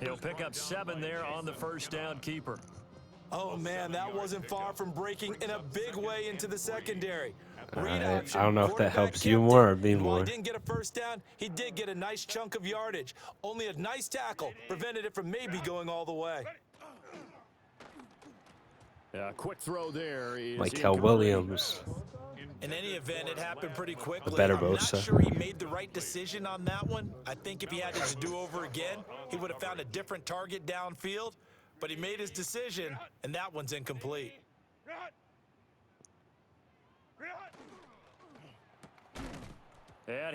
He'll pick up 7 there on the first down keeper. Oh, man, that wasn't far from breaking in a big way into the secondary. Read I option. don't know if that Quarterback helps you kept more or it, me and while he more. didn't get a first down, he did get a nice chunk of yardage. Only a nice tackle prevented it from maybe going all the way. Quick throw there is Michael incomplete. Williams. In any event, it happened pretty quickly. better I'm not Bosa. sure he made the right decision on that one. I think if he had to do over again, he would have found a different target downfield. But he made his decision, and that one's incomplete.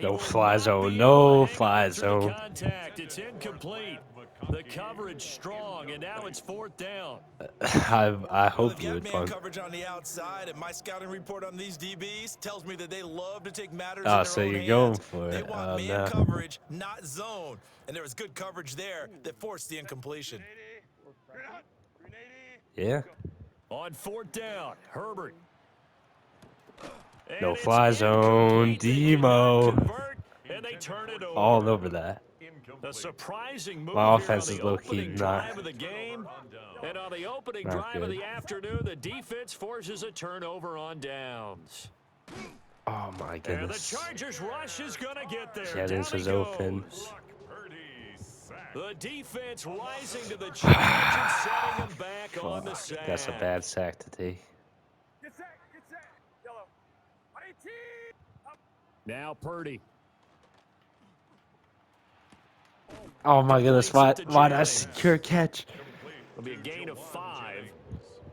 No fly zone. No fly zone. Contact. It's incomplete. The coverage strong, and now it's 4th down. I hope you Well, would man punt. coverage on the outside, and my scouting report on these DBs tells me that they love to take matters Oh, in their so own you're hands. going for They it. want Oh, man no. coverage, not zone. And there was good coverage there that forced the incompletion. Yeah. On 4th down, Herbert. No And fly it's zone. incomplete. They cannot Demo. convert, and they turn it over. All over that. A surprising move My here offense on is the low-key opening not- drive of the game. And on the opening Not drive of good. the afternoon, the defense forces a turnover on downs. Oh my And the goodness. Chargers rush is going to get there. Jennings Down was he open. goes. The defense rising to the challenge and setting him back on the sack. That's a bad sack to take. Now Purdy. Oh my goodness. Why Completes it to that Jennings. secure catch? It'll be a gain of 5.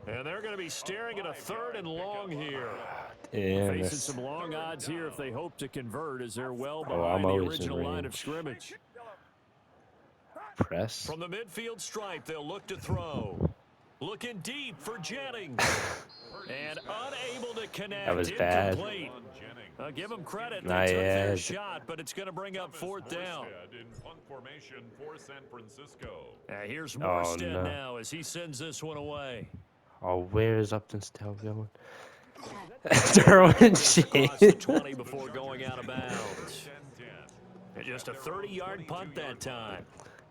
And they're going to be staring at a 3rd and long here. Yeah, Facing miss. some long odds here if they hope to convert, as they're well I'm behind the always in original line of range. scrimmage. Press. From the midfield stripe, they'll look to throw. Looking deep for Jennings. And unable to connect. That was bad. Incomplete. Give them credit. They Nah, took yeah, their it's- shot, but it's going to bring up 4th down. Here's Oh, Morstead no. now as he sends this one away. Oh, where is Upton's tail going? Derwin Across the James. 20 before going out of bounds. And just a 30-yard punt that time.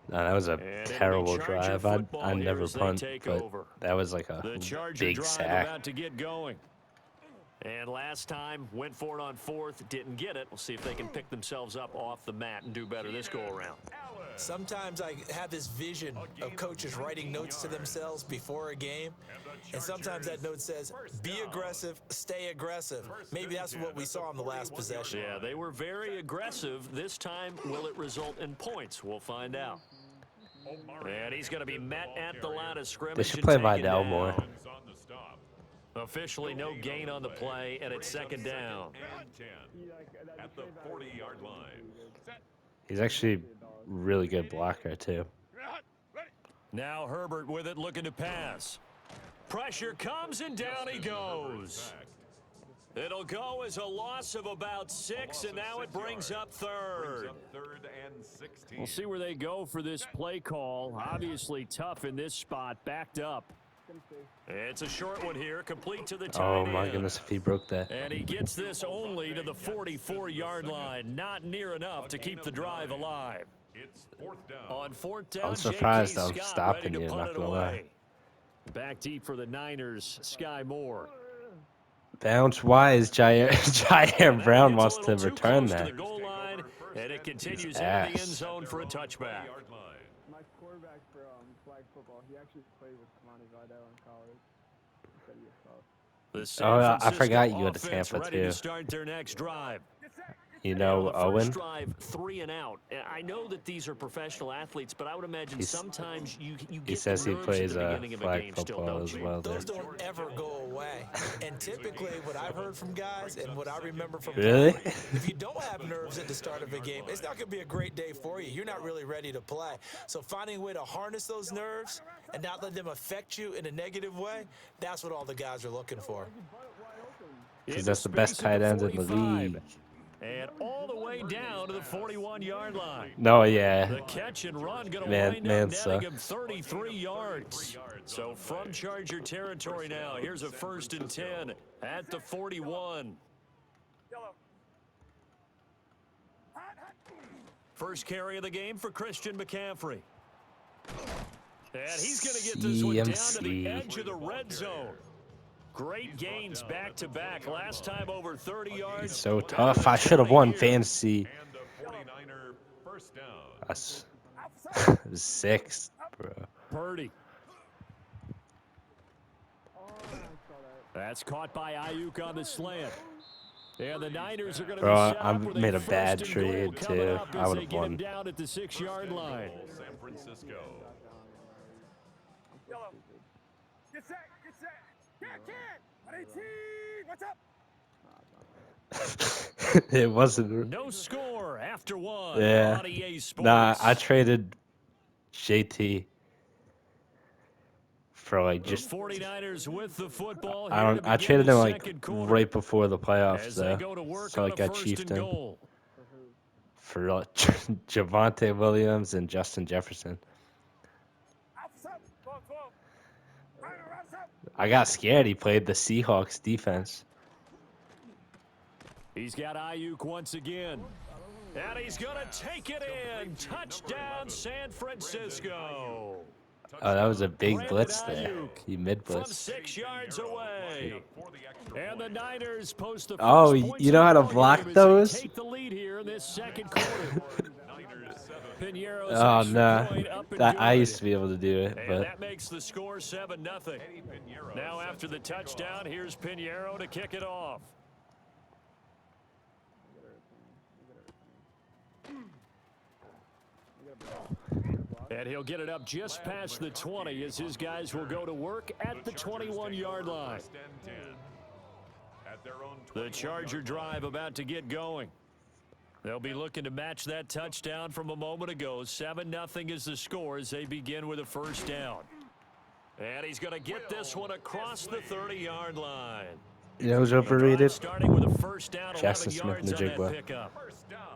No, that was a And it'll be terrible Charger drive. football I'd here never as they punt, take but over. that was like a The Charger big drive sack. about to get going. And last time, went for it on 4th, didn't get it. We'll see if they can pick themselves up off the mat and do better this go-around. Sometimes I have this vision of coaches writing notes to themselves before a game, and sometimes that note says, be aggressive, stay aggressive. Maybe that's what we saw in the last possession. Yeah, they were very aggressive. This time, will it result in points? We'll find out. And he's going to be met at the line of scrimmage. They should and play taken Vidal down. more. Officially no gain on the play, and it's 2nd down. At the 40-yard line. He's actually really good blocker too. Now Herbert with it, looking to pass. Pressure comes, and down he goes. It'll go as a loss of about 6, and now it brings up 3rd. We'll see where they go for this play call. Obviously tough in this spot, backed up. It's a short one here, complete to the tight Oh my end. goodness, if he broke that. And he gets this only to the 44-yard line. Not near enough to keep the drive alive. It's 4th down. On 4th down, I'm surprised J.K. I'm Scott stopping ready to you, punt not it gonna away. lie. Back deep for the Niners, Sky Moore. Bounce wise, Jair Brown It's wants a to little too return close to that. the goal line, and it continues into the ass. end zone for a touchback. My quarterback for flag football, he actually played with Kamani Vidal in college. He said he was tough. The San Oh, I Francisco forgot you went to offense Tampa, ready too. to start their next drive. You Now, know, the Owen. first drive, 3 and out. I know that these are professional athletes, but I would imagine sometimes you get He says he nerves plays at the beginning of a flag game still, football don't as you? well. There. Those don't ever go away. And typically what I've heard from guys and what I remember from Really? playing, if you don't have nerves at the start of a game, it's not going to be a great day for you. You're not really ready to play. So finding a way to harness those nerves and not let them affect you in a negative way, that's what all the guys are looking for. Because that's the best tight ends in the 45. league. And all the way down to the 41-yard line. No, yeah. The catch and run going to Man- wind up Mansa. netting him 33 yards. So from Charger territory now, here's a 1st and 10 at the 41. First carry of the game for Christian McCaffrey. And he's going to get this one down to the CMC. edge of the red zone. Great gains back-to-back. Last time over 30 yards. He's so tough. I should have won fantasy. And a 49er first down. That's 6, bro. Purdy. That's caught by Ayuk on the slant. And the Niners are going to Bro, be set I up with made a first bad and trade, goal coming too. up I as would they have get him won. down at the 6-yard line. San Francisco. Get set, get set. What's up? It wasn't. No score after one. Yeah. On EA Sports. Nah, I traded JT for like The just. 49ers with the football. I here don't. to I begin traded the him like second quarter right before the playoffs, as they though. go to work So on I a got first chiefed and him goal. for Javonte Williams and Justin Jefferson. I got scared. He played the Seahawks defense. He's got Ayuk once again. And he's going to take it in. Touchdown, San Francisco. Oh, that was a big Brandon blitz there. Ayuk He mid From blitz. 6 yards away. And the Niners post the Oh, first points you know of how the to ball block game as they those? Take the lead here in this second quarter. Pinheiro's Oh extra no, point up and I good. used to be able to do it, And but that makes the score 7-0. Now after the touchdown, here's Pinheiro to kick it off. And he'll get it up just past the 20 as his guys will go to work at the 21-yard line. The Charger drive about to get going. They'll be looking to match that touchdown from a moment ago. 7-0 is the score as they begin with a first down. And he's going to get this one across the 30-yard line. you know who's The drive overrated? starting with a first down, 11 Jackson Smith yards on that Najigba. pickup.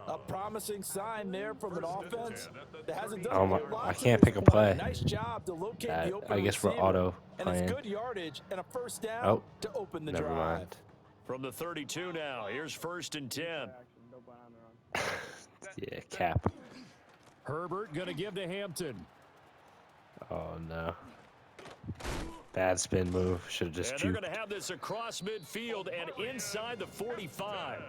A promising sign there from an offense that hasn't done Oh a my- whole lot I to can't this pick a point. play. Nice job to locate the open I guess we're receiver. auto And it's playing. good yardage and a first down Oh, to open the never drive. mind. From the 32 now, here's 1st and 10. No buy on the run. Yeah, cap. Herbert going to give to Hampton. Oh no. Bad spin move. Should have just And they're juked. going to have this across midfield and inside the 45.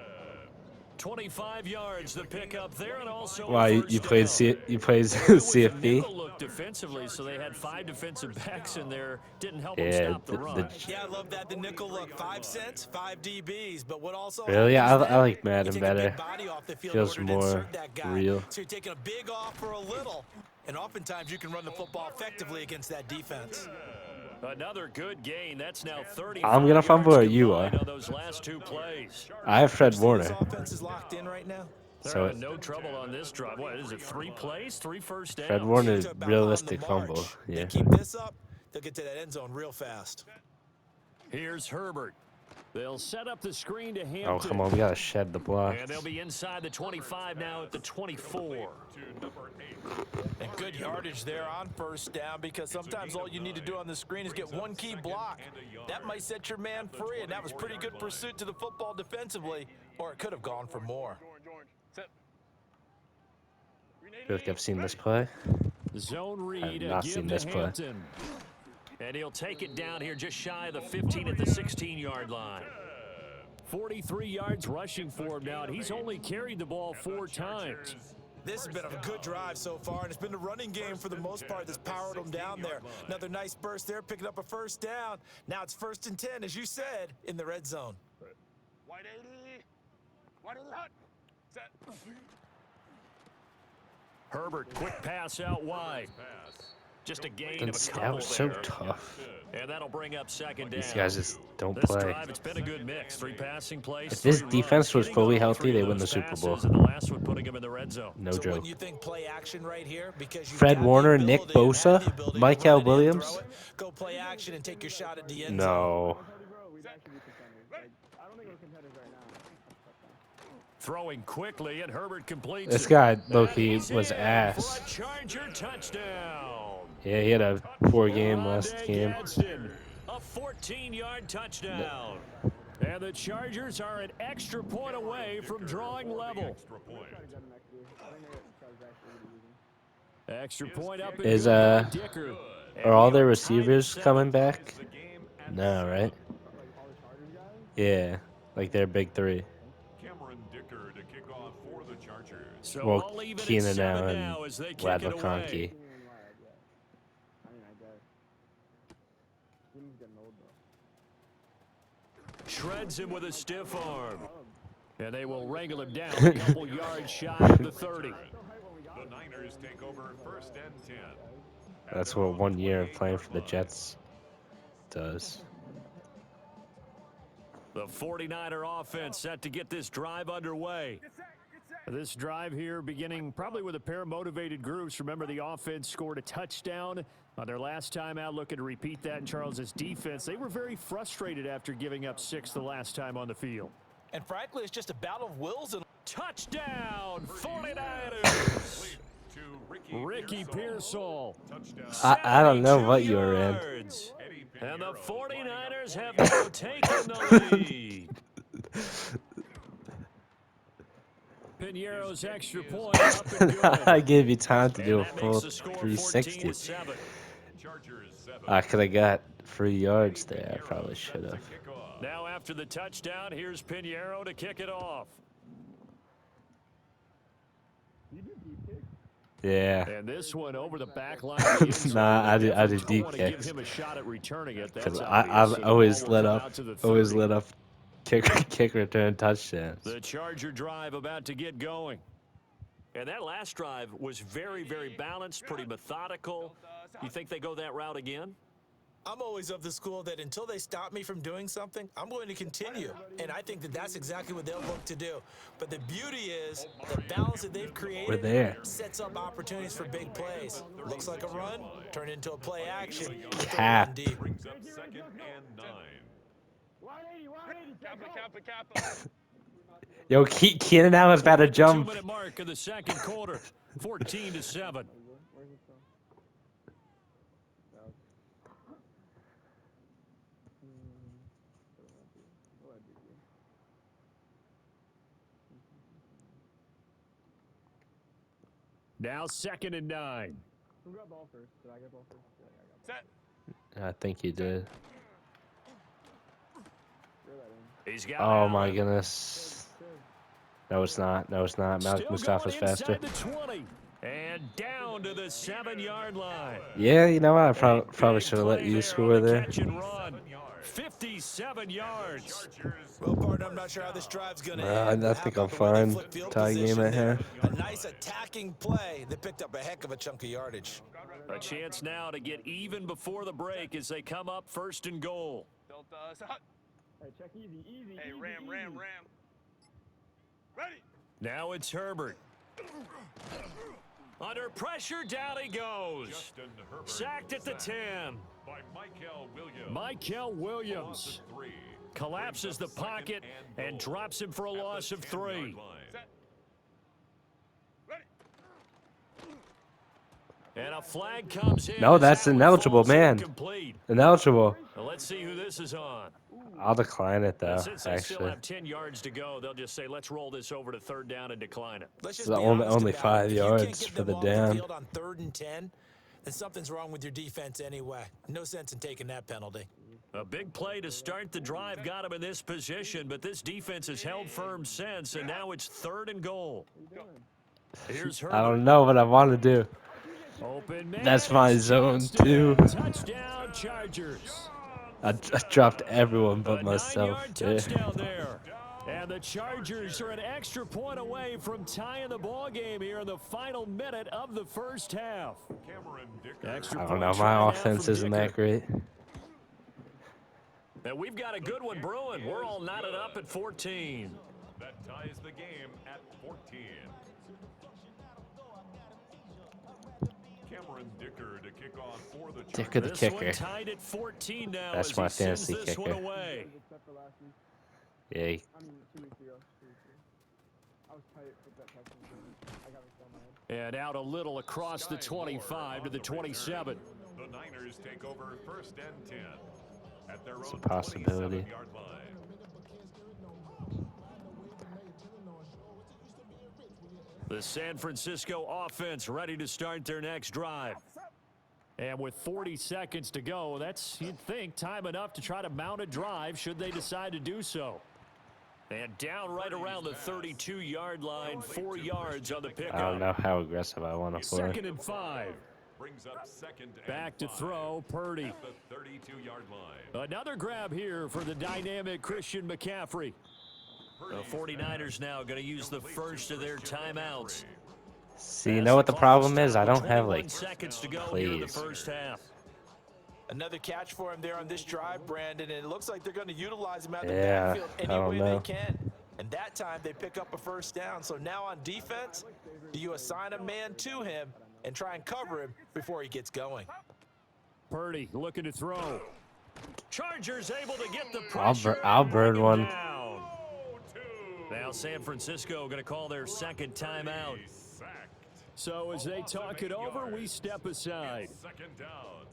25 yards the pickup there, and also a Wow, you first played down. you played It was a CFB? nickel look defensively, so they had 5 defensive backs in there. Didn't help them Yeah, stop the run. Yeah, I love that. The nickel look, 5 cents, 5 DBs. But what also Really? happens I then, like you Madden take a better. big body off the field Feels in order to more insert that guy. real. So you're taking a big off for a little, and oftentimes you can run the football effectively against that defense. Another good gain. That's now 30. I'm gonna fumble or you are. On those last 2 plays. I have Fred See, Warner. This offense is locked in right now. They're So having no trouble on this drive. What is it? 3 plays, 3 first downs. Fred Warner, Teams are about realistic on the fumble. march. Yeah. They keep this up, they'll get to that end zone real fast. Here's Herbert. They'll set up the screen to Hampton. Oh come on, we gotta shed the block. And they'll be inside the 25 now at the 24. And good yardage there on first down, because sometimes all you need to do on the screen is get one key block. That might set your man free, and that was pretty good pursuit to the football defensively, or it could have gone for more. I feel like I've seen this play. Zone read. not Give seen to this play. Hampton. And he'll take it down here just shy of the 15 at the 16-yard line. 43 yards rushing for him now, and he's only carried the ball 4 times. This has been a good drive so far, and it's been the running game for the most part that's powered them down there. Another nice burst there, picking up a first down. Now it's 1st and 10, as you said, in the red zone. White 80. White 80 hot. Set. Herbert, quick pass out wide. Just a gain And of a that couple was so there. tough. And that'll bring up 2nd down. These guys just don't This play. drive, it's been a good mix. 3 passing plays. If this 3 defense runs. was fully Hitting all healthy, 3 they of win the those Super Bowl. passes, and the last one putting him in the red zone. No So joke. when you think play action right here, because you've Fred got the Warner, ability Nick and have Bosa, the ability to Michael run it in, Williams? throw it, go play action and take your shot at the end zone. No. Bro, we'd actually be contenders. Like, I don't think we're contenders right now. Throwing quickly, and Herbert completes This it. guy, And low-key, he's was in ass. For a Charger touchdown. Yeah, he had a poor game last Rondé game. Gadsden, a 14-yard touchdown. And the Chargers are an extra point away from drawing level. Extra point up and Is good by Dicker. are all their And we are tied at receivers 7. coming back? Ties the game at No, right? Like all the Chargers guys? Yeah, like their big three. Cameron Dicker to kick off for the Chargers. So Well, all even at Keenan 7 now and now as they kick Lad it away. McConkey. Keenan and Lad, yeah. I mean, I guess. Keenan's getting old, though. Shreds him with a stiff arm. And they will wrangle him down a couple yards shy of the 30. The Niners take over 1st and 10. That's what 1 year of playing for the Jets does. The 49er offense set to get this drive underway. This drive here beginning probably with a pair of motivated groups. Remember, the offense scored a touchdown on their last time out, looking to repeat that in Charles's defense. They were very frustrated after giving up 6 the last time on the field. And frankly, it's just a battle of wills and Touchdown, 49ers! To Ricky Pearsall. I don't know what you were in. Yards. And the 49ers have now taken the lead. Piñeiro's extra point up and good. I gave you time to do a And that full makes the score 360. 14-7. Chargers 7. I could have got 3 yards there. I probably should have. Now after the touchdown, here's Piñeiro to kick it off. Yeah. And this one over the back line. Of the end zone. Nah, I did Don't deep want to give kicks. him a shot at returning it. That's Because obvious. I've So the always ball will lit come up, out to the always 30. lit up kick return touchdowns. The Charger drive about to get going. And that last drive was very, very balanced, pretty methodical. You think they go that route again? I'm always of the school that until they stop me from doing something, I'm going to continue. And I think that that's exactly what they'll look to do. But the beauty is the balance that they've We're created there. sets up opportunities for big plays. Looks like a run, turn into a play action. Cap. Deep. Brings up 2nd and 9. 180, Kappa. Yo, Keenan now is about to jump. 2-minute mark of the second quarter, 14-7. Now 2nd and 9. Who got ball first? Did I get ball first? Yeah, I got Set. I think you did. Throw that in. He's got Oh Allen. my goodness. No, it's not. No, it's not. Still Mustafa's going faster. inside the 20 and down to the 7-yard line. Yeah, you know what? I A probably big should have let play you there score on the there. catch and run. 57 yards. Well, partner, I'm not sure how this drive's going to I end. but think how I'm about the way they fine. flip field Tie game position right there? here. A nice attacking play that picked up a heck of a chunk of yardage. A chance now to get even before the break as they come up 1st and goal. Delta set. Hey, check easy. Hey, ram. Ready. Now it's Herbert. Under pressure, down he goes. Justin Herbert Sacked at the 10. by Michael Williams. Michael Williams Loss of 3. collapses the Brings up 2nd pocket and goal drops him for a at the loss of 10-yard 3. line. Set. Ready. And a flag comes in. No, as that's that one ineligible, falls man. incomplete. Ineligible. Well, let's see who this is on. I'll decline it though. And since they still Actually, have 10 yards to go, they'll just say, let's roll this over to 3rd down and decline it. Let's just The be only- honest only about 5 it. If you can't yards get for them the off down. field on 3rd and 10, then something's wrong with your defense anyway. No sense in taking that penalty. A big play to start the drive got him in this position, but this defense has held firm since, and now it's 3rd and goal. Here's Herbert. I don't know what I want to do. Open man, That's my it's zone, Johnston. too. Touchdown, Chargers. I dropped everyone A but myself. 9-yard Yeah. touchdown there. And the Chargers are an extra point away from tying the ball game here in the final minute of the first half. Cameron Dicker. Extra I don't point know. try now My offense from isn't Dicker. that great. And we've got a good one brewing. We're all knotted up at 14. That ties the game at 14. Cameron Dicker to kick off for the Dicker the This kicker. one tied at 14 now That's as my he sends fantasy this one kicker. away. Except for last week. Yeah. I mean, 2 weeks ago. I was tight with that touchdown. I got so mad. And out a little across the 25 to the 27. The Niners take over 1st and 10 at their It's a own possibility. 27-yard line. The San Francisco offense ready to start their next drive. And with 40 seconds to go, that's, you'd think, time enough to try to mount a drive should they decide to do so. And down right around the 32-yard line, 4 yards on the pickup. I don't know how aggressive I want to play. 2nd and 5. Brings up 2nd and Back to 5 throw, Purdy. at the 32-yard line. Another grab here for the dynamic Christian McCaffrey. The 49ers now going to use the first of their timeouts. See, you know what the problem is? I don't have, 21 like, seconds to go here in the plays. first half. Another catch for him there on this drive, Brandon, and it looks like they're going to utilize him out of the Yeah, backfield I any don't way know. they can. And that time they pick up a first down. So now on defense, do you assign a man to him and try and cover him before he gets going? Purdy looking to throw. Chargers able to get the pressure. I'll and bird bring it one. down. Now San Francisco going to call their second timeout. So as they talk it over, we step aside. 2nd down.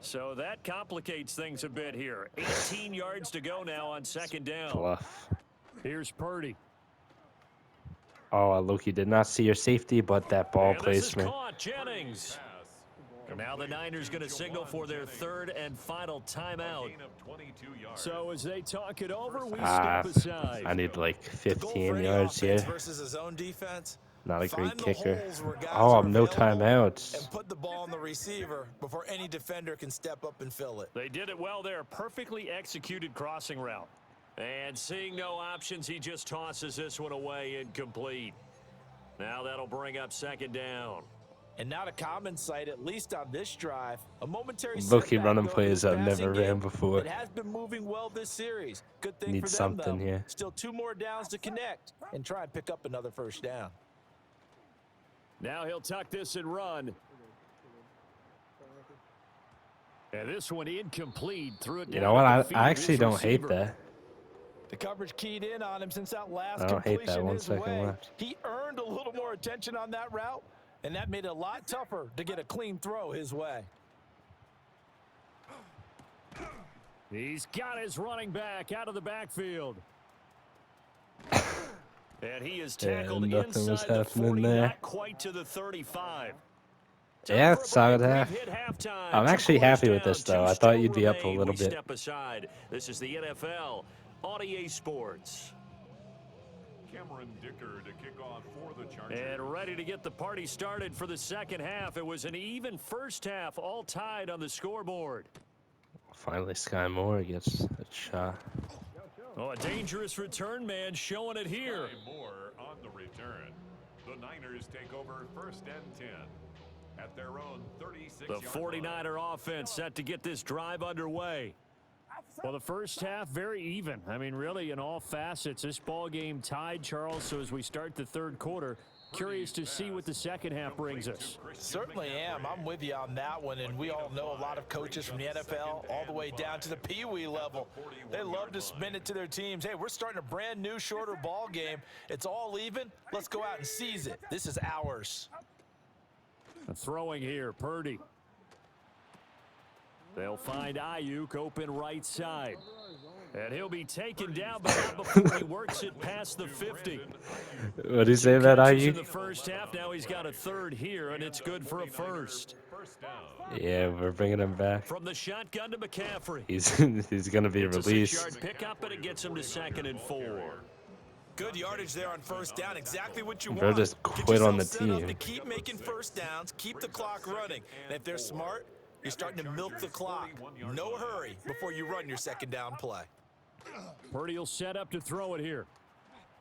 So that complicates things a bit here. 18 yards to go now on 2nd down. Bluff. Here's Purdy. Oh, Loki did not see your safety, but that ball And this is placement. caught, Jennings. And now the Niners going to signal for their 3rd and final timeout. Gain of 22 yards. So as they talk it over, we Ah, step aside. I need like The goal for 15 any yards offense here. versus his own defense. Not a Find great the kicker. holes where guys Oh, are no available timeouts. and put the ball on the receiver before any defender can step up and fill it. They did it well there. Perfectly executed crossing route. And seeing no options, he just tosses this one away incomplete. Now that'll bring up 2nd down. And not a common sight, at least on this drive. A momentary Low-key setback, running though, plays in I've this never passing ran game. before. It has been moving well this series. Good thing Need for them, something though. here. Still 2 more downs to connect and try and pick up another first down. Now he'll tuck this and run. And this one incomplete. Threw it down You know what? at I the feet of actually his don't hate receiver. that. The coverage keyed in on him since that last I don't hate that. completion 1 his second way. left. He earned a little more attention on that route, and that made it a lot tougher to get a clean throw his way. He's got his running back out of the backfield. And he is Yeah, tackled nothing was inside the happening 40, there. not quite to the 35. Time Yeah, for a solid break. half. We've hit halftime. I'm 2 actually quarters happy with down, this, 2 though. I still thought you'd be up a remain. little We bit. step aside. This is the NFL on EA Sports. Cameron Dicker to kick off for the Chargers. And ready to get the party started for the second half. It was an even first half, all tied on the scoreboard. Finally, Sky Moore gets a shot. Oh, a dangerous return man showing it here. Sky Moore on the return. The Niners take over 1st and 10 at their own 36-yard The 49er offense set to get this drive underway. Well, the first half, very even. I mean, really, in all facets, this ball game tied, Charles. So as we start the 3rd quarter, curious to see what the second half brings us. Certainly am. I'm with you on that one, and we all know a lot of coaches from the NFL all the way down to the Pee-wee level. They love to spin it to their teams. Hey, we're starting a brand new, shorter ball game. It's all even. Let's go out and seize it. This is ours. Throwing here, Purdy. They'll find Ayuk open right side. And he'll be taken down, but not before he works it past the 50. What do you say about Catches in the IU? first half. Now he's got a 3rd here, and it's good for a first. Yeah, we're bringing him back. From the shotgun to McCaffrey. He's gonna be It's a released. 6-yard pickup, and it gets him to 2nd and 4. Good yardage there on first down. Exactly what you Bro want. just Get quit on yourself the set up team. to keep making first downs, keep the clock running. And if they're smart, you're starting to milk the clock. No hurry before you run your second down play. Purdy will set up to throw it here.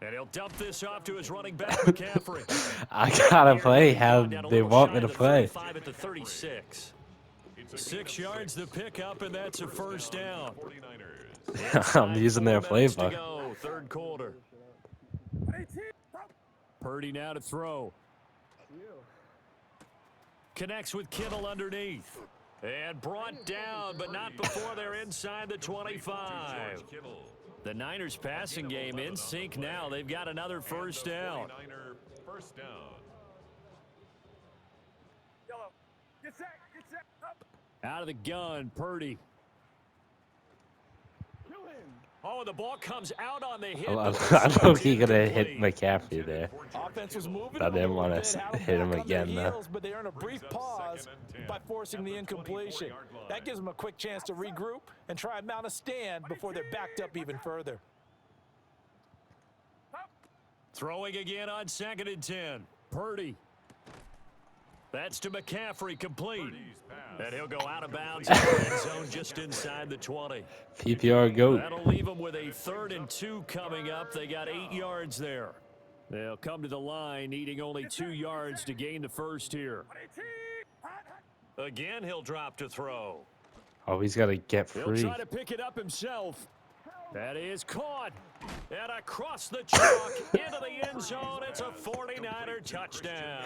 And he'll dump this off to his running back, McCaffrey. I gotta play how Down a they little want shy me to of the play. 35 at the 36. 6 yards the pickup, and that's a first down. I'm using their 4 minutes to playbook. go, 3rd quarter. Purdy now to throw. Connects with Kittle underneath. And brought down, but not before they're inside the 25. The Niners passing game in sync now. They've got another first down. First down. Out of the gun, Purdy. Oh, the ball comes out on the hit. I know he could have hit McCaffrey there. Offense was moving. I a didn't little want bit, to had 'em hit him back on their again, though. heels, but they earn a brief pause by forcing the incompletion. That gives them a quick chance to regroup and try and mount a stand before they're backed up even further. Throwing again on 2nd and 10. Purdy. That's to McCaffrey, complete. And he'll go out of bounds in the end zone just inside the 20. PPR GOAT. That'll leave them with a 3rd and 2 coming up. They got 8 yards there. They'll come to the line, needing only 2 yards to gain the first here. Again, he'll drop to throw. Oh, he's got to get He'll free. try to pick it up himself. That is caught. And across the chalk into the end zone. It's a 49er touchdown.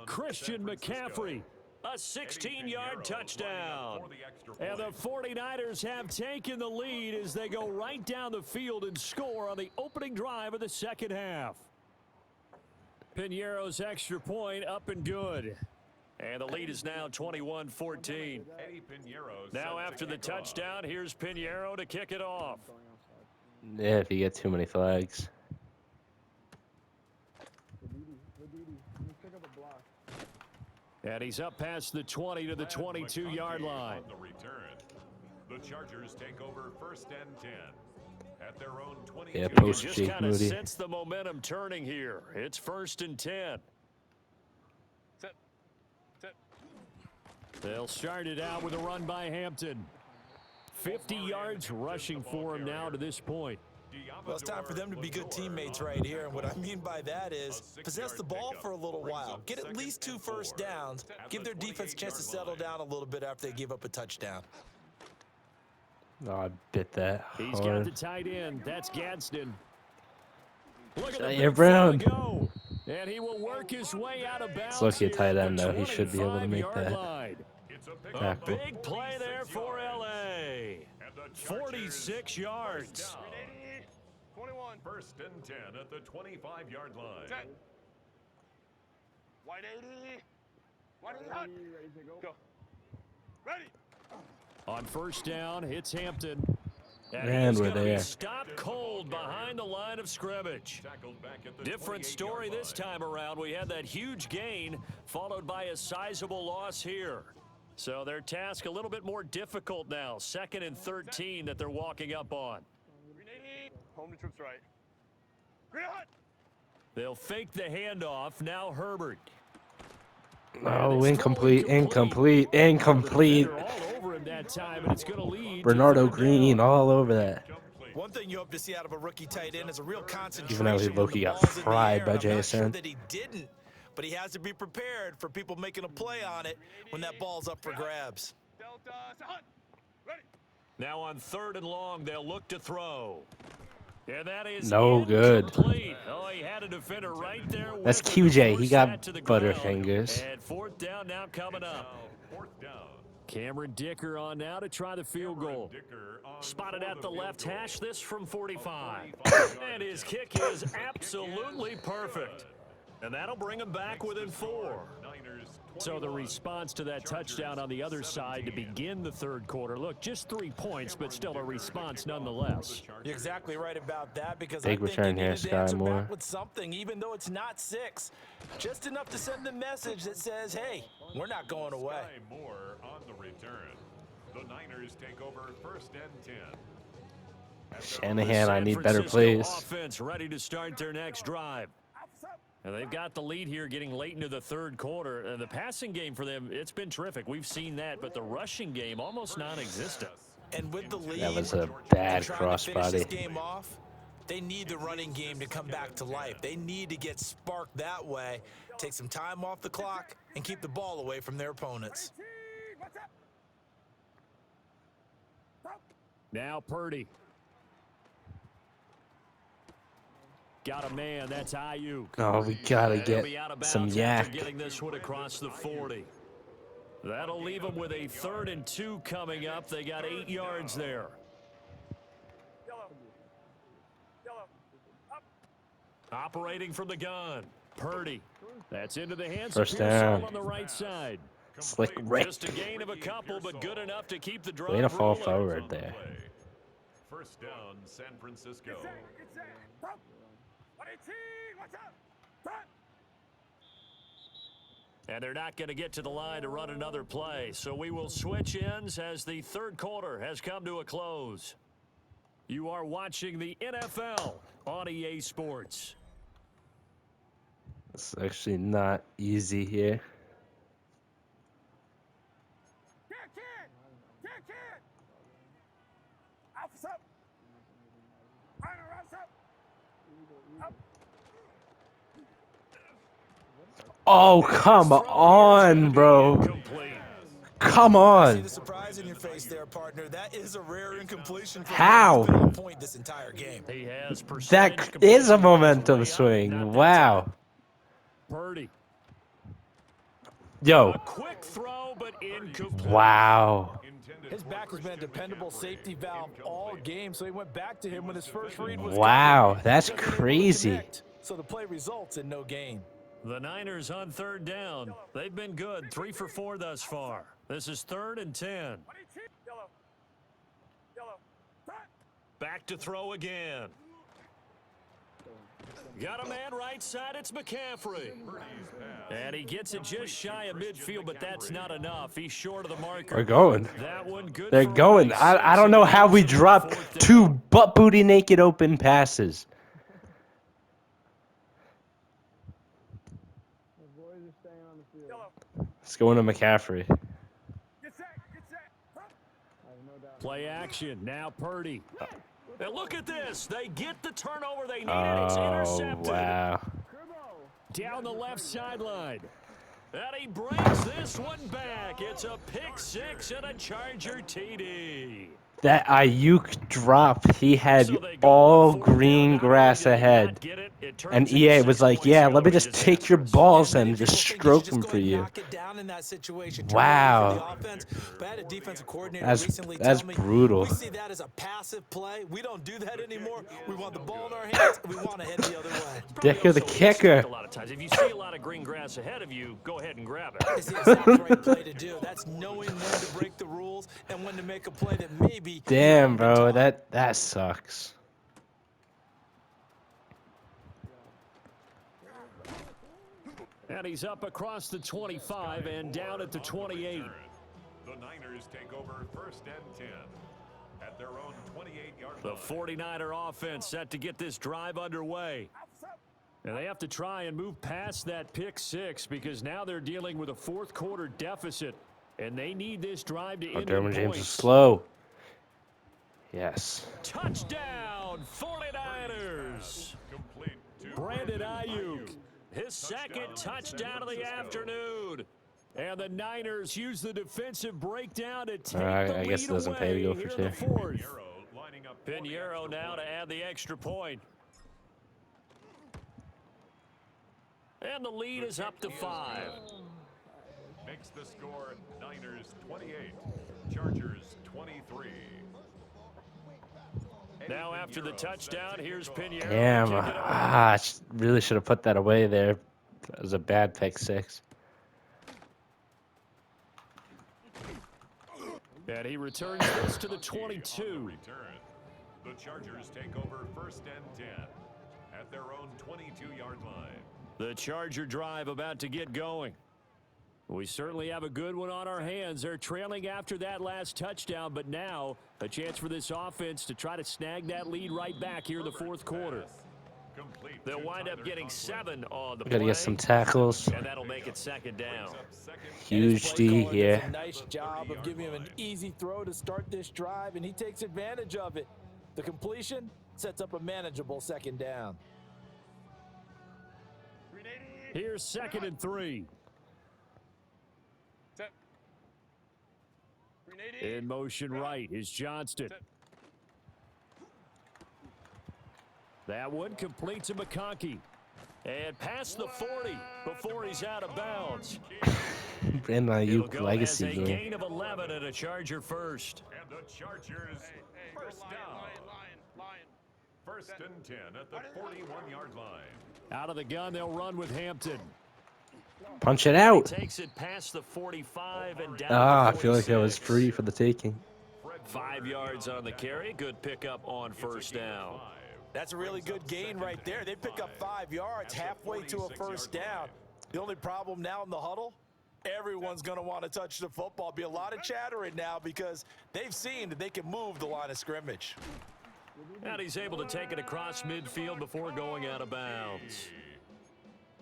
Christian McCaffrey. A 16-yard touchdown. And the 49ers have taken the lead as they go right down the field and score on the opening drive of the second half. Piñeiro's extra point up and good. And the lead is now 21-14. Now after the touchdown, here's Piñeiro to kick it off. Yeah, if you get too many flags. And he's up past the 20 to the 22-yard line. On the return, the Chargers take over 1st and 10 at their own 22. Yeah, You post just Jake kind of Moody. sense the momentum turning here. It's 1st and 10. They'll start it out with a run by Hampton. 50 yards rushing for him now to this point. Well, it's time for them to be good teammates right here. And what I mean by that is possess the ball for a little while. Get at least 2 first downs. Give their defense a chance to settle down a little bit after they give up a touchdown. Oh, I bit that He's got hard. the tight end. That's Gadsden. Look at the Zaire big Brown. fella go. And he will work his way out of bounds. Lucky a here tight at end, the though. He should be able to make 25-yard that. line. A Tackle. big play there for L.A. 46 yards. 21. 1st and 10 at the 25-yard line. 10. Wide 80. Wide 80 hot. Go. Ready. On first down, it's Hampton. And he's we're gonna be there. stopped cold behind the line of scrimmage. Tackled back at the Different 28-yard story this line. time around. We had that huge gain followed by a sizable loss here. So their task a little bit more difficult now. 2nd and 13 that they're walking up on. Green 80. Home to trips right. Green hot. They'll fake the handoff. Now Herbert. Oh, incomplete, incomplete, incomplete. They're all over him that time, and it's going to lead to Bernardo 3rd Green down. all over that. One thing you hope to see out of a rookie tight end is a real concentration. Even though he when low-key the got ball's in the fried air, by and I'm not sure JSN. that he didn't, but he has to be prepared for people making a play on it when that ball's up for grabs. Delta. Hot. Ready. Now on 3rd and long, they'll look to throw. And that is No good. incomplete. Oh, he had a defender right there. That's with him to QJ. He force got that to the ground. Butterfingers. And 4th down now coming up. 4th down. Cameron Dicker on now to try the field goal. Dicker on Spotted for at the field left goal. hash, this from 45. And his kick is absolutely perfect. And that'll bring him back within 4. Niners So the response to that touchdown on the other side to begin the 3rd quarter. Look, just 3 points, but still a response nonetheless. You're exactly right about that because Big I think return you here, needed to Sky answer Moore. back with something, even though it's not 6. Just enough to send the message that says, hey, we're not going away. Sky Moore on the return. The Niners take over 1st and 10. Shanahan, I San need better Francisco plays. Offense ready to start their next drive. And they've got the lead here getting late into the 3rd quarter. And the passing game for them, it's been terrific. We've seen that, but the rushing game almost non-existent. And with the lead, That was a and bad trying to finish this crossbody. game off, they need the running game to come back to life. They need to get sparked that way, take some time off the clock, and keep the ball away from their opponents. Now Purdy. Got a man, that's Ayuk. Oh, we gotta And he'll be out of get some bounds yak. after getting this one across the 40. That'll leave them with a 3rd and 2 coming up. They got 8 yards there. Yellow. Yellow. Up. Operating from the gun. Purdy. That's into the hands First of Pearsall down. on the right side. Slick Rick. Just a gain of a couple, but good enough to keep the drive Way to fall rolling. forward there. First down, San Francisco. And they're not going to get to the line to run another play. So we will switch ends as the third quarter has come to a close. You are watching the NFL on EA Sports. It's actually not easy here. Oh, come on, bro. Come See on. the surprise in your face there, partner. That is a rare incompletion for How? him. He's been on point this entire game. He has That is a momentum way swing. up, not that Wow. time. Purdy. Yo. A quick throw, but incomplete. Wow. His back has been a dependable safety valve all game, so he went back to him when his first read was Wow, complete. that's Just unable to crazy. connect, so the play results in no gain. The Niners on third down. They've been good, 3 for 4 thus far. This is 3rd and 10. Back to throw again. Got a man right side, it's McCaffrey. And he gets it just shy of midfield, but that's not enough. He's short of the marker. We're going. That one good. They're for going. only I 6, don't know and how we he's on dropped 4th down. 2 butt booty naked open passes. The boys are staying on the field. Let's go into McCaffrey. I have no doubt. Play action. Now Purdy. And look at this. They get the turnover they needed. It's Oh, intercepted. wow. Down the left sideline. And he brings this one back. It's a pick 6 and a Charger TD. That Ayuk drop, he had So they go all on 4th down. green Not only grass did they not ahead. get it, it turns And into EA 6 was like, points yeah, and let me utterly just take your disastrous. balls Many and just people think you stroke should them just for go ahead and you. knock it down in that situation. Wow. For the offense. But I had a defensive coordinator That's recently that's tell me, brutal. we see that as a passive play. We don't do that anymore. We want the ball in our hands. We want to head the other way. Dick of the Also kicker. instinct A lot of times, if you see a lot of green grass ahead of you, go ahead and grab it. It's the exact right play to do. That's knowing when to break the rules and when to make a play that maybe. Damn, bro, that sucks. And he's up across the 25 and down at the 28. The Niners take over 1st and 10 at their own 28-yard The line. 49er offense set to get this drive underway. And they have to try and move past that pick 6 because now they're dealing with a 4th quarter deficit. And they need this drive to Oh, end Derwin in James is points. slow. Yes. Touchdown, 49ers. Complete to Brandon Ayuk, his second touchdown of the afternoon. And the Niners use the defensive breakdown to take Alright, the I guess lead it doesn't pay to go away for here in 2. the 4th. Pinheiro lining up Pinheiro now to add the extra point. And the lead is up to 5. makes the score Niners 28, Chargers 23. Now after the touchdown, here's Pinheiro. Damn. to kick it away. I really should have put that away there. That was a bad pick 6. And he returns this to the 22. Return. The Chargers take over 1st and 10 at their own 22-yard line. The Charger drive about to get going. We certainly have a good one on our hands. They're trailing after that last touchdown, but now a chance for this offense to try to snag that lead right back here in the 4th quarter. Complete They'll to wind up Tyler getting Conklin. 7 on the Gotta play. get some tackles. And that'll make it 2nd down. Up second Huge Play D caller here. does a nice job of giving him an easy throw to start this drive, and he takes advantage of it. The completion sets up a manageable 2nd down. Here's 2nd and 3. In motion right is Johnston. That one completes to McConkey. And past the 40 before he's out of bounds. Brandon It'll Ayuk go legacy as a game. gain of 11 and a Charger first. And the Chargers first down. 1st and 10 at the 41-yard line. Out of the gun, they'll run with Hampton. Punch it out. Takes it past the 45 and down Ah, I to feel like that was 46. free for the taking. 5 yards on the carry. Good pickup on first down. That's a really good gain right there. They pick up 5 yards halfway to a first down. The only problem now in the huddle, everyone's going to want to touch the football. Be a lot of chattering now because they've seen that they can move the line of scrimmage. And he's able to take it across midfield before going out of bounds.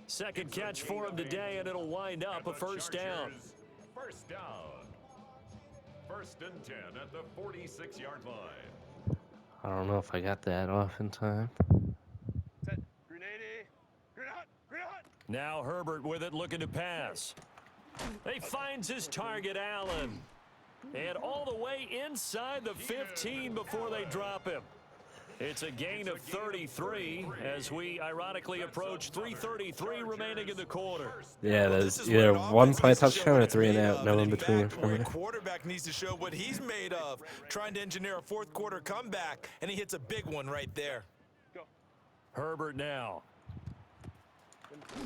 Second catch for him today, and it'll wind up a first down. First down. 1st and 10 at the 46-yard line. I don't know if I got that off in time. Set. Grenade. Grenade. Grenade. Now Herbert with it, looking to pass. He finds his target, Allen. And all the way inside the 15 before they drop him. It's a gain of 33 as we ironically approach 3:33 remaining in the quarter. Yeah, there's either one play touchdown or 3 and out, no in between. Where a quarterback needs to show what he's made of, trying to engineer a fourth quarter comeback, and he hits a big one right there. Herbert now.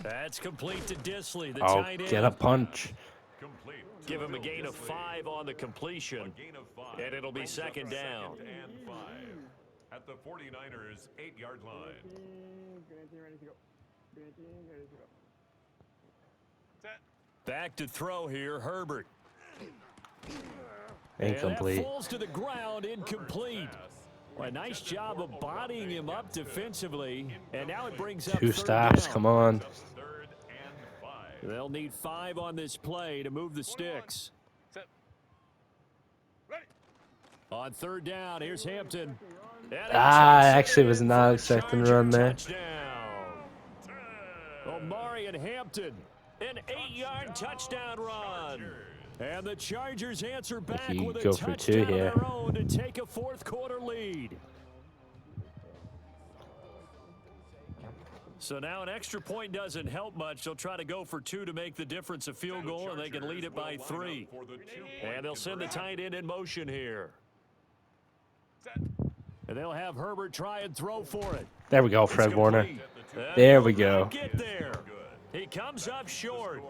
That's complete to Disley, the Oh, tight end. get a punch. Complete. Give him a gain of 5 on the completion, Gain of 5. and it'll be second down. 2nd and 5 at the 49ers 8-yard line. Grenade team ready to go. Grenade team ready to go. Set. Back to throw here, Herbert. And Incomplete. that falls to the ground, incomplete. Well, a nice job of bodying him up defensively, and now it brings up 2 third stops, down. come on. 3rd and 5. They'll need 5 on this play to move the sticks. Set. Ready. On third down, here's Hampton. I actually was not expecting to run there. Touchdown. Omari and Hampton, an 8-yard touchdown run. And the Chargers answer back you with a go for 2 touchdown of here. their own to take a fourth quarter lead. So now an extra point doesn't help much. They'll try to go for 2 to make the difference a field goal, and they can lead it by 3. And they'll send the tight end in motion here. Set. And they'll have Herbert try and throw for it. There we go, Fred Warner. And There we he'll go. not get there. He comes up short.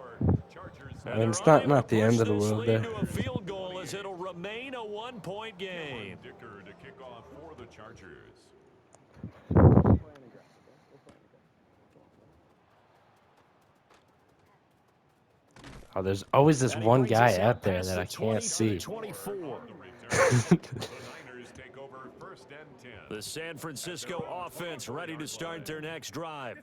I mean, it's not the end of the world there. To a field goal as it'll remain a 1-point game. Dicker to kick off for the Chargers. Oh, there's always this And he one brings guy us out there past that the I 20 can't to the see. 24. The Niners take over 1st and 10. The San Francisco offense ready to start their next drive.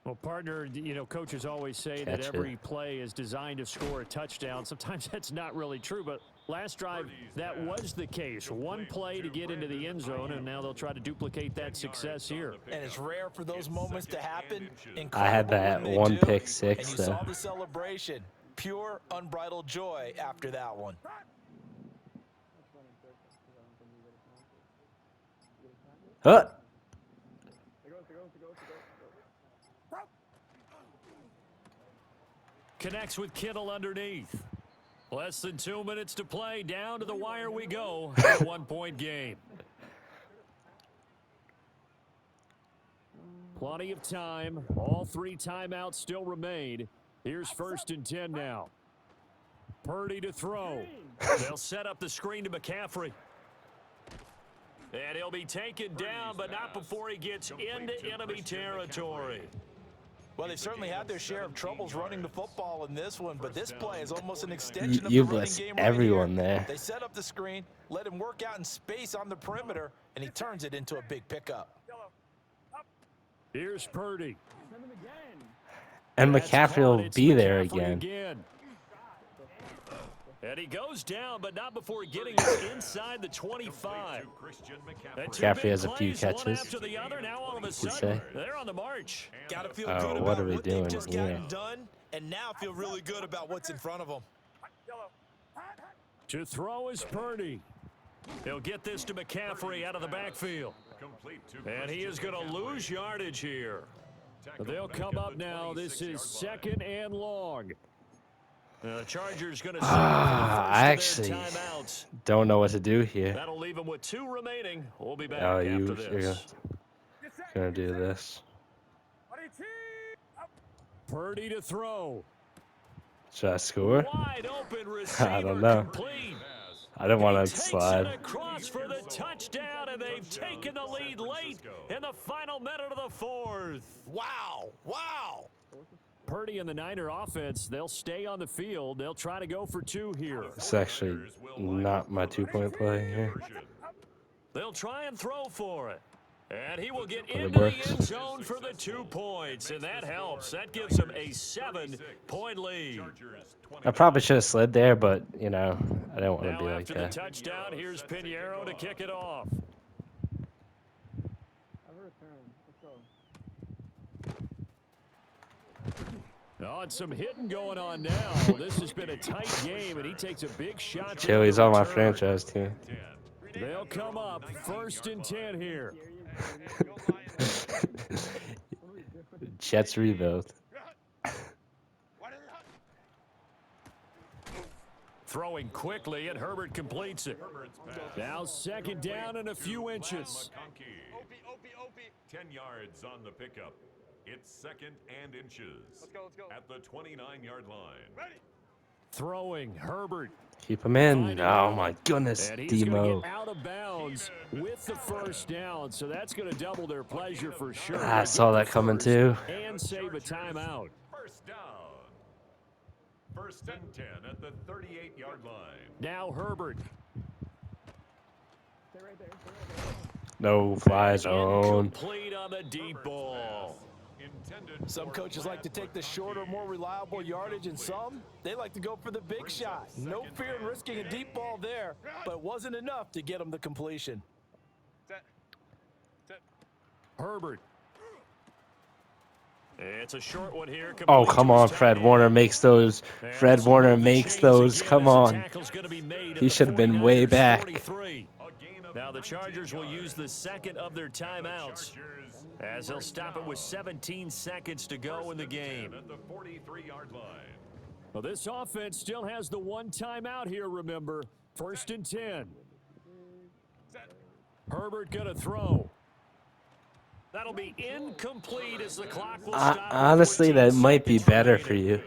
Well, partner, you know, coaches always say that Catch it. every play is designed to score a touchdown. Sometimes that's not really true, but last drive, that was the case. One play to get into the end zone, and now they'll try to duplicate that success here. And it's rare for those moments to happen. I had that Incredible when one they do, pick six, and you though. saw the celebration. Pure, unbridled joy after that one. Huh? Connects with Kittle underneath. Less than 2 minutes to play. Down to the wire we go. 1-point game. Plenty of time. All 3 timeouts still remain. Here's 1st and 10 now. Purdy to throw. They'll set up the screen to McCaffrey. And he'll be taken down, but not before he gets into enemy territory. Well, they certainly had their share of troubles running the football in this one, but this play is almost an extension of You the running bless game right everyone here. there. They set up the screen, let him work out in space on the perimeter, and he turns it into a big pickup. Here's Purdy. And That's McCaffrey caught. will It's be there McCaffrey again. And he goes down, but not before getting us inside the 25. And 2 McCaffrey big has a few plays, one catches. after the other. Now all of a you sudden, say? they're on the march. Got to feel Oh, good what about are we what doing they've just here? gotten done, and now feel really good about what's in front of them. To throw is Purdy. He'll get this to McCaffrey out of the backfield. And he is going to lose yardage here. They'll come up now. This is 2nd and long. The Chargers going to I actually timeouts. don't know what to do here. That'll leave them with 2 remaining. We'll be back Oh, after you're this. gonna do this. Purdy to throw. Should I score? Wide open receiver. I don't know. Complete. I didn't want He to takes slide. it across for the touchdown, and they've taken the lead late in the final minute of the fourth. Wow. Wow. Purdy and the Niner offense, they'll stay on the field. They'll try to go for 2 here. It's actually not my 2-point play here. They'll try and throw for it. And he will get But it into the works. end zone for the 2 points, and that helps. That gives him a 7-point lead. I probably should have slid there, but, you know, I didn't want to Now be like after the that. touchdown, here's Pinheiro to kick it off. Have a return. Let's go. Oh, and some hitting going on now. This has been a tight game, and he takes a big shot. for Chili's the on my return. franchise team. They'll come up 1st and 10 here. Jets rebuild. Throwing quickly, and Herbert completes it. Now 2nd down and a few inches. 10 yards on the pickup. It's 2nd and inches. Let's go. At the 29-yard line. Throwing, Herbert. Keep him in. Oh, my goodness. And he's going to Demo. get out of bounds with the 1st down, so that's going to double their pleasure for sure. I saw that coming, too. And save a timeout. 1st down. 1st and 10 at the 38-yard line. Now Herbert. Stay right there. Stay right there. No fly zone. Incomplete on the deep ball. Intended Some for coaches like to take the shorter, more reliable yardage, and some, they like to go for the big shot. No fear in risking a deep ball there, but it wasn't enough to get them the completion. Herbert. It's a short one here. Oh, come on. Fred Warner makes those. Fred Warner makes those. Come on. He should have been way back. Now the Chargers will use the 2nd of their timeouts, as they'll stop it with 17 seconds to go in the game. at the 43-yard line. Well, this offense still has the 1 timeout here, remember. 1st and 10. Herbert going to throw. That'll be incomplete as the clock will stop. Honestly, that might be better for you.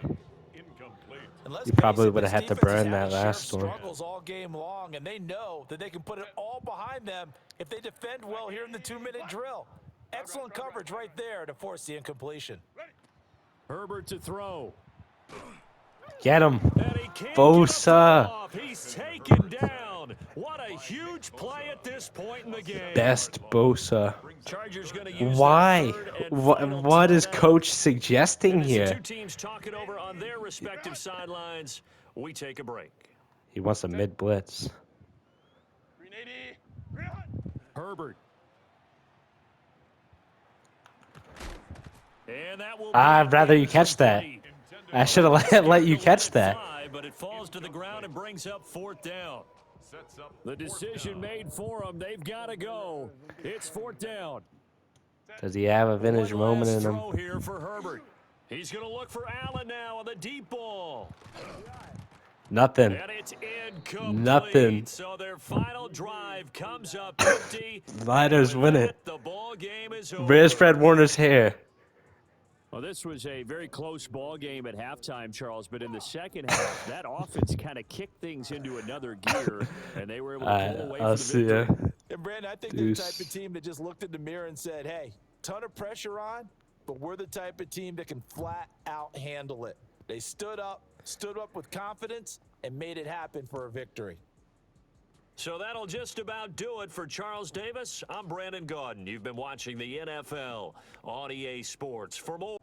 And let's You probably face it, would have this had to defense has burn had that a share of last one. struggles all game long, and they know that they can put it all behind them if they defend well here in the 2-minute drill. Excellent coverage right there to force the incompletion. Herbert to throw. Get him. And he can't Bosa. get a off. He's taken down. What a huge play at this point in the game. Best Bosa. Chargers going to use Why? their 3rd and final What is timeout. coach suggesting And as the here? 2 teams talk it over on their respective sidelines, we take a break. He wants a mid blitz. Herbert. And that will I'd rather you catch that. I should have let you catch that. But it falls to the ground and brings up 4th down. Sets up The decision made for them. They've got to go. It's 4th down. Does he have a vintage One moment last in him? throw here for Herbert. He's going to look for Allen now on the deep ball. Nothing. And it's incomplete. Nothing. So their final drive comes up empty. Niners win it. The ball game is over. Where's Fred Warner's hair? Well, this was a very close ball game at halftime, Charles, but in the second half, that offense kind of kicked things into another gear, and they were able to pull away I'll for the see ya. victory. And, Brandon, I think they're the type of team that just looked in the mirror and said, hey, ton of pressure on, but we're the type of team that can flat out handle it. They stood up with confidence, and made it happen for a victory. So that'll just about do it for Charles Davis. I'm Brandon Gaudin. You've been watching the NFL on EA Sports. For more